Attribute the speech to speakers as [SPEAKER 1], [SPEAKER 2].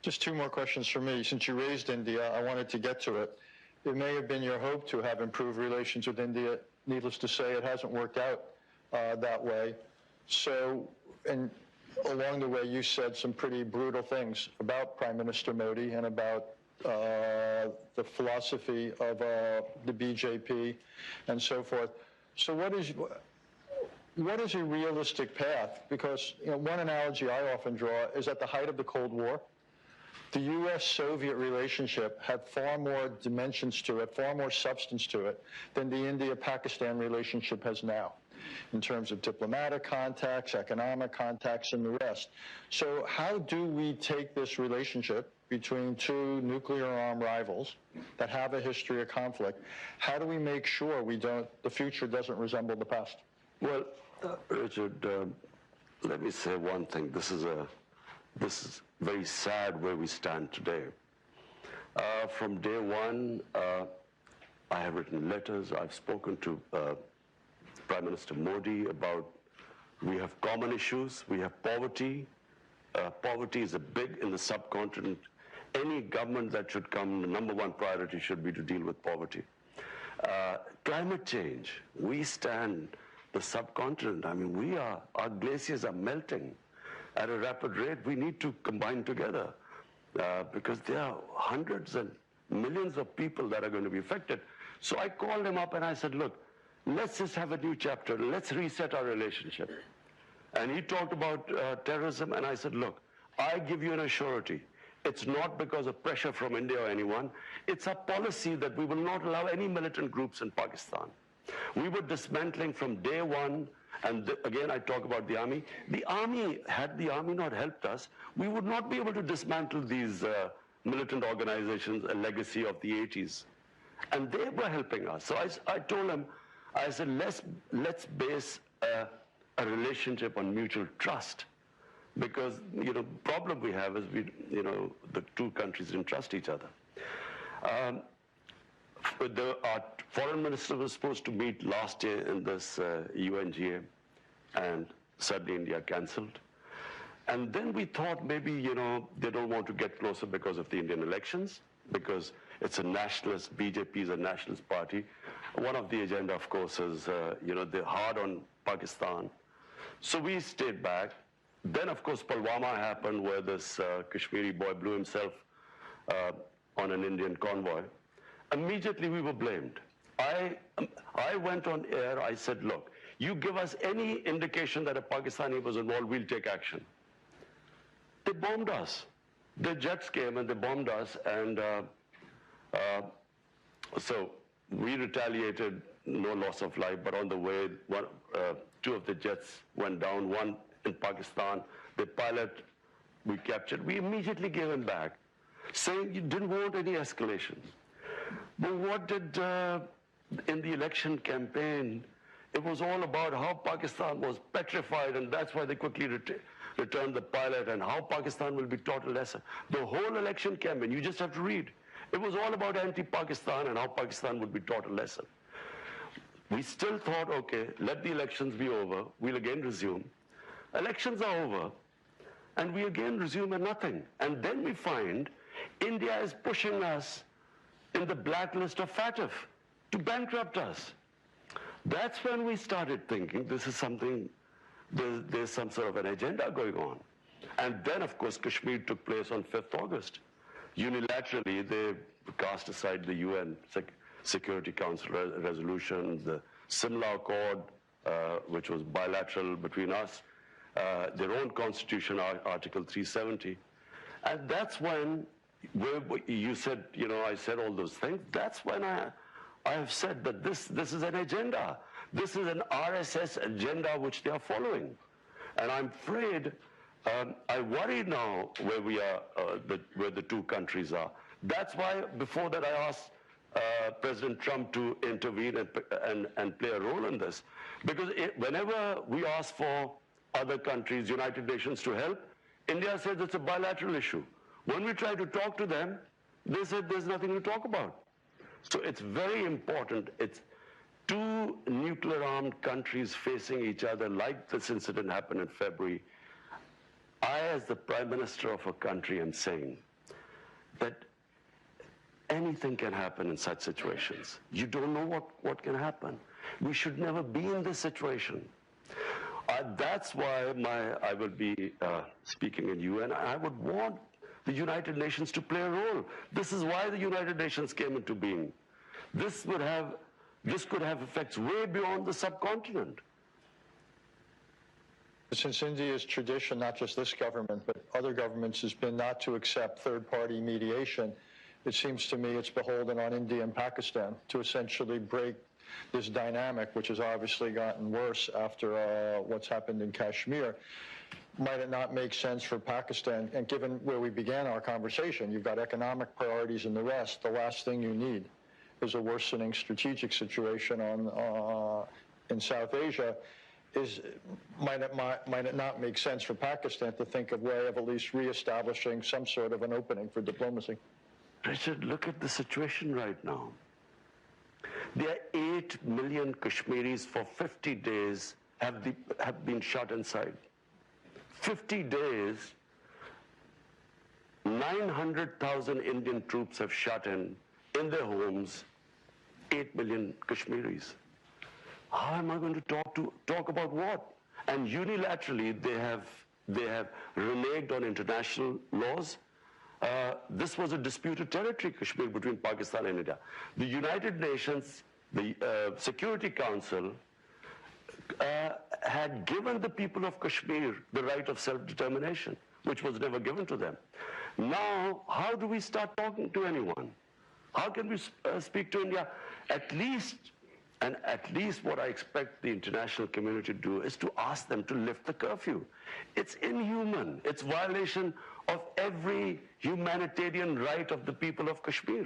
[SPEAKER 1] Just two more questions for me. Since you raised India, I wanted to get to it. It may have been your hope to have improved relations with India. Needless to say, it hasn't worked out that way. So, and along the way, you said some pretty brutal things about Prime Minister Modi and about the philosophy of the BJP and so forth. So what is a realistic path? Because one analogy I often draw is at the height of the Cold War, the U.S.-Soviet relationship had far more dimensions to it, far more substance to it than the India-Pakistan relationship has now, in terms of diplomatic contacts, economic contacts, and the rest. So how do we take this relationship between two nuclear-armed rivals that have a history of conflict? How do we make sure the future doesn't resemble the past?
[SPEAKER 2] Well, Richard, let me say one thing. This is very sad where we stand today. From day one, I have written letters. I've spoken to Prime Minister Modi about we have common issues. We have poverty. Poverty is big in the subcontinent. Any government that should come, the number one priority should be to deal with poverty. Climate change. We stand the subcontinent. I mean, our glaciers are melting at a rapid rate. We need to combine together because there are hundreds and millions of people that are going to be affected. So I called him up and I said, look, let's just have a new chapter. Let's reset our relationship. And he talked about terrorism, and I said, look, I give you an assurity. It's not because of pressure from India or anyone. It's a policy that we will not allow any militant groups in Pakistan. We were dismantling from day one, and again I talk about the army. Had the army not helped us, we would not be able to dismantle these militant organizations, a legacy of the 80s. And they were helping us. So I told him, I said, let's base a relationship on mutual trust. Because, problem we have is the two countries didn't trust each other. Our foreign minister was supposed to meet last year in this UNGA, and suddenly India cancelled. And then we thought maybe, they don't want to get closer because of the Indian elections, because it's a nationalist, BJP is a nationalist party. One of the agenda, of course, is, they're hard on Pakistan. So we stayed back. Then, of course, Pulwama happened, where this Kashmiri boy blew himself on an Indian convoy. Immediately we were blamed. I went on air, I said, look, you give us any indication that a Pakistani was involved, we'll take action. They bombed us. The jets came and they bombed us, and so we retaliated, no loss of life, but on the way, two of the jets went down, one in Pakistan. The pilot we captured, we immediately gave him back, saying you didn't want any escalation. But what did, in the election campaign, it was all about how Pakistan was petrified, and that's why they quickly returned the pilot, and how Pakistan will be taught a lesson. The whole election campaign, you just have to read. It was all about anti-Pakistan and how Pakistan would be taught a lesson. We still thought, okay, let the elections be over, we'll again resume. Elections are over, and we again resume at nothing. And then we find India is pushing us in the blacklist of FATF to bankrupt us. That's when we started thinking this is something, there's some sort of an agenda going on. And then, of course, Kashmir took place on 5th August. Unilaterally, they cast aside the UN Security Council resolution, the Simla Accord, which was bilateral between us, their own constitution, Article 370. And that's when you said, I said all those things. That's when I have said that this is an agenda. This is an RSS agenda which they are following. And I'm afraid, I worry now where we are, where the two countries are. That's why before that I asked President Trump to intervene and play a role in this. Because whenever we ask for other countries, United Nations to help, India says it's a bilateral issue. When we try to talk to them, they said there's nothing to talk about. So it's very important. It's two nuclear-armed countries facing each other, like this incident happened in February. I, as the Prime Minister of a country, am saying, that anything can happen in such situations. You don't know what can happen. We should never be in this situation. That's why I will be speaking in UN. I would want the United Nations to play a role. This is why the United Nations came into being. This could have effects way beyond the subcontinent.
[SPEAKER 1] Since India's tradition, not just this government, but other governments, has been not to accept third-party mediation, it seems to me it's beholden on India and Pakistan to essentially break this dynamic, which has obviously gotten worse after what's happened in Kashmir. Might it not make sense for Pakistan, and given where we began our conversation, you've got economic priorities and the rest, the last thing you need is a worsening strategic situation in South Asia. Might it not make sense for Pakistan to think of a way of at least reestablishing some sort of an opening for diplomacy?
[SPEAKER 2] Richard, look at the situation right now. There are 8 million Kashmiris for 50 days have been shut inside. 50 days, 900,000 Indian troops have shut in their homes 8 million Kashmiris. How am I going to talk about what? And unilaterally, they have reneged on international laws. This was a disputed territory, Kashmir, between Pakistan and India. The United Nations, the Security Council, had given the people of Kashmir the right of self-determination, which was never given to them. Now, how do we start talking to anyone? How can we speak to India? At least what I expect the international community to do is to ask them to lift the curfew. It's inhuman. It's violation of every humanitarian right of the people of Kashmir.